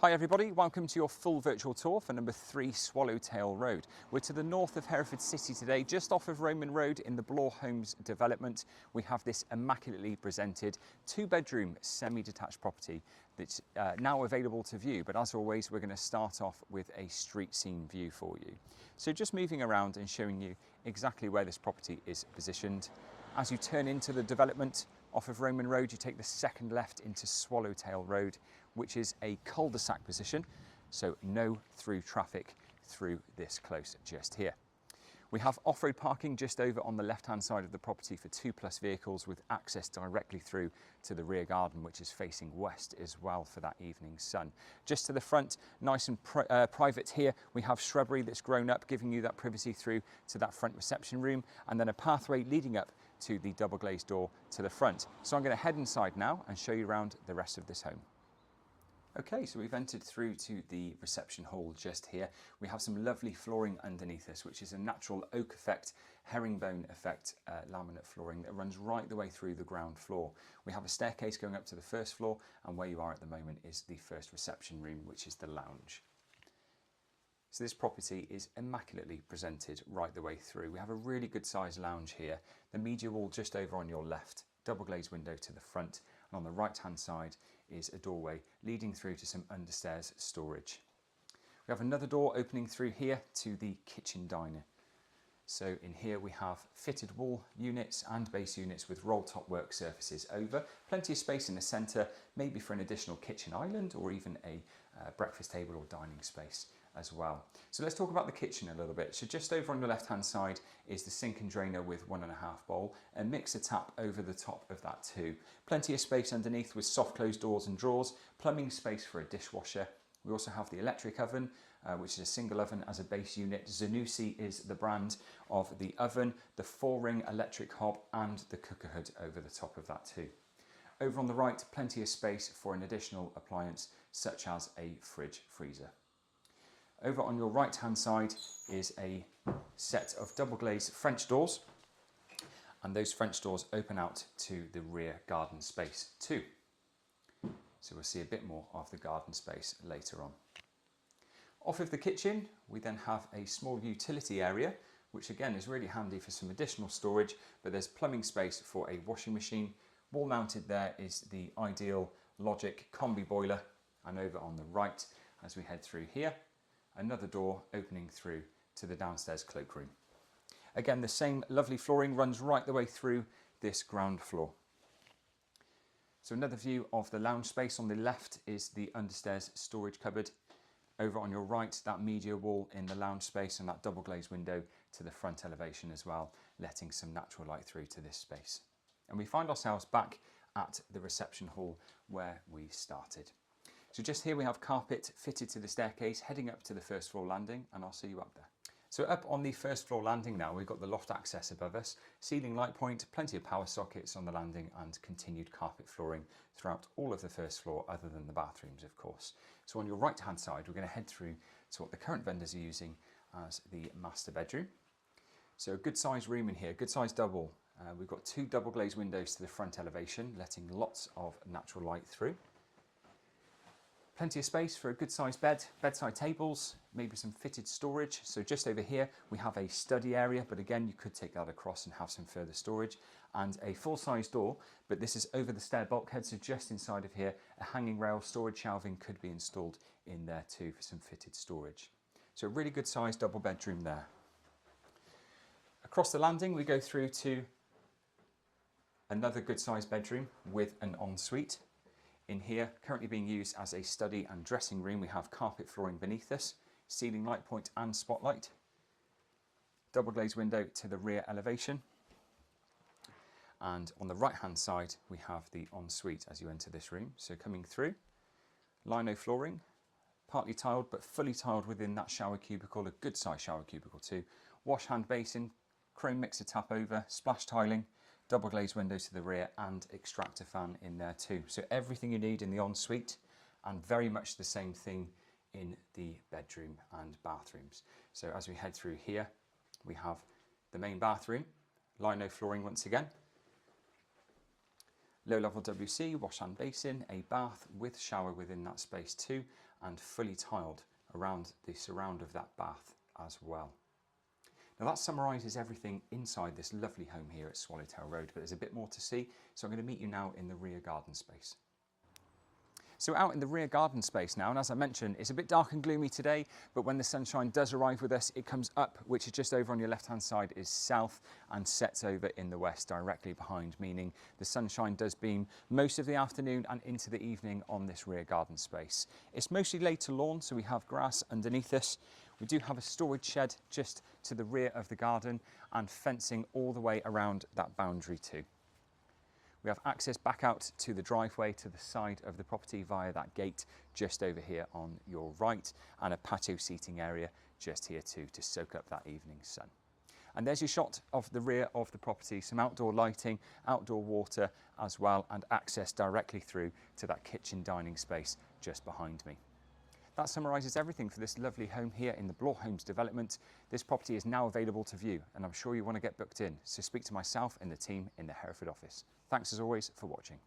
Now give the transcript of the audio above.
Hi everybody, welcome to your full virtual tour for number 3 Swallowtail Road. We're to the north of Hereford City today, just off of Roman Road in the Bloor Homes development. We have this immaculately presented 2-bedroom semi-detached property that's now available to view, but as always we're going to start off with a street scene view for you. So just moving around and showing you exactly where this property is positioned. As you turn into the development off of Roman Road, you take the second left into Swallowtail Road, which is a cul-de-sac position, so no through traffic through this close just here. We have off-road parking just over on the left-hand side of the property for 2+ vehicles with access directly through to the rear garden, which is facing west as well for that evening sun. Just to the front, nice and private here, we have shrubbery that's grown up, giving you that privacy through to that front reception room, and then a pathway leading up to the double glazed door to the front. So I'm going to head inside now and show you around the rest of this home. Okay, so we've entered through to the reception hall just here. We have some lovely flooring underneath us, which is a natural oak effect, herringbone effect laminate flooring that runs right the way through the ground floor. We have a staircase going up to the first floor, and where you are at the moment is the first reception room, which is the lounge. So this property is immaculately presented right the way through. We have a really good sized lounge here, the media wall just over on your left, double glazed window to the front, and on the right hand side is a doorway leading through to some understairs storage. We have another door opening through here to the kitchen diner. So in here we have fitted wall units and base units with roll top work surfaces over, plenty of space in the centre, maybe for an additional kitchen island or even a breakfast table or dining space as well. So let's talk about the kitchen a little bit. So just over on the left hand side is the sink and drainer with 1.5 bowl, and mixer tap over the top of that too. Plenty of space underneath with soft closed doors and drawers, plumbing space for a dishwasher. We also have the electric oven, which is a single oven as a base unit. Zanussi is the brand of the oven, the 4-ring electric hob and the cooker hood over the top of that too. Over on the right, plenty of space for an additional appliance such as a fridge freezer. Over on your right hand side is a set of double glazed French doors, and those French doors open out to the rear garden space too. So we'll see a bit more of the garden space later on. Off of the kitchen, we then have a small utility area, which again is really handy for some additional storage, but there's plumbing space for a washing machine. Wall mounted there is the Ideal Logic combi boiler, and over on the right, as we head through here, another door opening through to the downstairs cloakroom. Again, the same lovely flooring runs right the way through this ground floor. So another view of the lounge space. On the left is the understairs storage cupboard. Over on your right, that media wall in the lounge space and that double glazed window to the front elevation as well, letting some natural light through to this space. And we find ourselves back at the reception hall where we started. So just here we have carpet fitted to the staircase heading up to the first floor landing, and I'll see you up there. So up on the first floor landing now, we've got the loft access above us, ceiling light point, plenty of power sockets on the landing and continued carpet flooring throughout all of the first floor other than the bathrooms of course. So on your right hand side we're going to head through to what the current vendors are using as the master bedroom. So a good sized room in here, good sized double. We've got 2 double glazed windows to the front elevation, letting lots of natural light through. Plenty of space for a good sized bed, bedside tables, maybe some fitted storage. So just over here we have a study area, but again you could take that across and have some further storage, and a full size door, but this is over the stair bulkhead, so just inside of here a hanging rail storage shelving could be installed in there too for some fitted storage. So a really good sized double bedroom there. Across the landing we go through to another good sized bedroom with an ensuite. In here, currently being used as a study and dressing room, we have carpet flooring beneath us, ceiling light point and spotlight, double glazed window to the rear elevation, and on the right hand side we have the ensuite as you enter this room. So coming through, lino flooring, partly tiled but fully tiled within that shower cubicle, a good size shower cubicle too, wash hand basin, chrome mixer tap over, splash tiling, double glazed windows to the rear and extractor fan in there too. So everything you need in the ensuite, and very much the same thing in the bedroom and bathrooms. So as we head through here, we have the main bathroom, lino flooring once again, low level WC, wash hand basin, a bath with shower within that space too, and fully tiled around the surround of that bath as well. Now that summarises everything inside this lovely home here at Swallowtail Road, but there's a bit more to see, so I'm going to meet you now in the rear garden space. So out in the rear garden space now, and as I mentioned, it's a bit dark and gloomy today, but when the sunshine does arrive with us, it comes up, which is just over on your left-hand side is south, and sets over in the west directly behind, meaning the sunshine does beam most of the afternoon and into the evening on this rear garden space. It's mostly laid to lawn, so we have grass underneath us. We do have a storage shed just to the rear of the garden and fencing all the way around that boundary too. We have access back out to the driveway to the side of the property via that gate just over here on your right, and a patio seating area just here too to soak up that evening sun. And there's your shot of the rear of the property, some outdoor lighting, outdoor water as well, and access directly through to that kitchen dining space just behind me. That summarises everything for this lovely home here in the Bloor Homes development. This property is now available to view, and I'm sure you want to get booked in, so speak to myself and the team in the Hereford office. Thanks as always for watching.